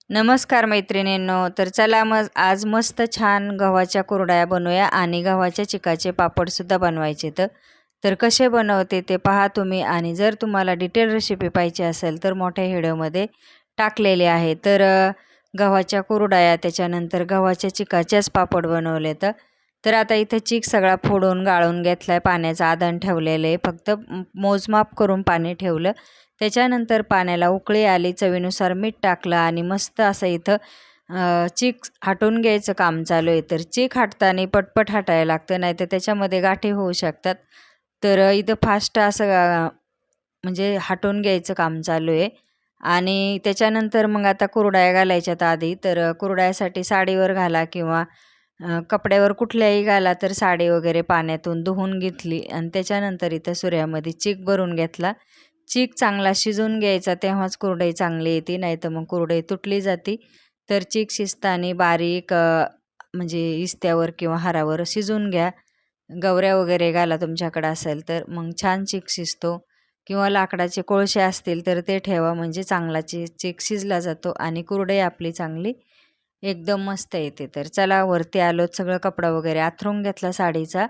नमस्कार मैत्रिणींनो, तर चला मग आज मस्त छान गव्हाच्या कुरडया बनवूया आणि गव्हाच्या चिकाचे पापडसुद्धा बनवायचे. तर कसे बनवते ते पहा तुम्ही. आणि जर तुम्हाला डिटेल रेसिपी पाहिजे असेल तर मोठ्या व्हिडिओमध्ये टाकलेले आहे. तर गव्हाच्या कुरडया, त्याच्यानंतर गव्हाच्या चिकाचेच पापड बनवले. तर आता इथं चिक सगळा फोडून गाळून घेतला आहे, पाण्याचं आदान ठेवलेलं आहे, फक्त मोजमाप करून पाणी ठेवलं. त्याच्यानंतर पाण्याला उकळी आली, चवीनुसार मीठ टाकलं आणि मस्त असं इथं चीक हटवून घ्यायचं काम चालू आहे. तर चीक हटताना पटपट हटायला लागतं, नाहीतर त्याच्यामध्ये गाठी होऊ शकतात. तर इथं फास्ट असं म्हणजे हटवून घ्यायचं काम चालू आहे. आणि त्याच्यानंतर मग आता कुरडया घालायच्यात आधी. तर कुरडयासाठी साडीवर घाला किंवा कपड्यावर कुठल्याही घाला. तर साडी वगैरे पाण्यातून धुवून घेतली आणि त्याच्यानंतर इथं सुऱ्यामध्ये चीक भरून घेतला. चीक चांगला शिजवून घ्यायचा, तेव्हाच कुरडई चांगली येते, नाहीतर मग कुरडई तुटली जाते. तर चीक शिजताना बारीक म्हणजे इस्त्यावर किंवा हारावर शिजवून घ्या. गवऱ्या वगैरे घाला तुमच्याकडे असेल तर, मग छान चीक शिजतो. किंवा लाकडाचे कोळसे असतील तर ते ठेवा, म्हणजे चांगला चीक शिजला जातो आणि कुरडई आपली चांगली एकदम मस्त येते. तर चला वरती आलो, सगळं कपडा वगैरे आथरून घेतला साडीचा.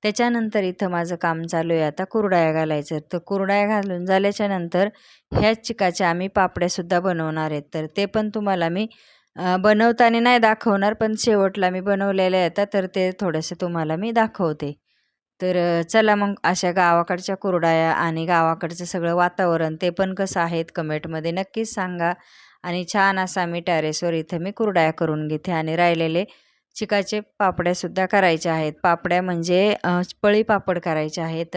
त्याच्यानंतर इथं माझं काम चालू आहे आता कुरडया घालायचं. तर कुरडया घालून झाल्याच्या नंतर ह्याच चिकाच्या आम्ही पापड्यासुद्धा बनवणार आहेत. तर ते पण तुम्हाला मी बनवताना नाही दाखवणार, पण शेवटला मी बनवलेले येतात, तर ते थोडेसे तुम्हाला मी दाखवते. तर चला मग अशा गावाकडच्या कुरडया आणि गावाकडचं सगळं वातावरण ते पण कसं आहेत कमेंटमध्ये नक्कीच सांगा. आणि छान असा मी टेरेसवर इथं मी कुरडया करून घेते आणि राहिलेले चिकाचे पापड्यासुद्धा करायचे आहेत. पापड्या म्हणजे पळी पापड करायचे आहेत.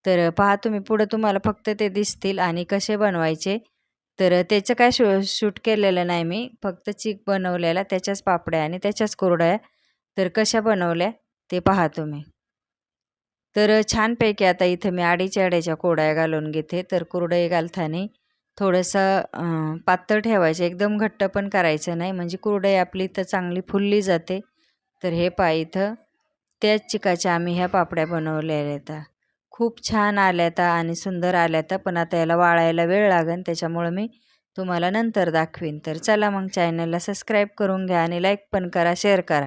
तर पहा तुम्ही पुढं तुम्हाला फक्त ते दिसतील आणि कसे बनवायचे. तर त्याचं काय शूट केलेलं नाही मी, फक्त चीक बनवलेला, त्याच्याच पापड्या आणि त्याच्याच कुरडया. तर कशा बनवल्या ते पहा तुम्ही. तर छानपैकी आता इथं मी अडीच्या अड्याच्या कुरडया घालून घेते. तर कुरडई घालताना थोडंसं पातळ ठेवायचं, एकदम घट्ट पण करायचं नाही, म्हणजे कुरडई आपली तर चांगली फुलली जाते. तर हे पहा इथं त्याच चिकाच्या आम्ही ह्या पापड्या बनवलेल्या आहेत. खूप छान आल्यात आणि सुंदर आल्यात, पण आता याला वाळायला वेळ लागेल, त्याच्यामुळं मी तुम्हाला नंतर दाखवीन. तर चला मग चॅनलला सबस्क्राईब करून घ्या आणि लाईक पण करा, शेअर करा.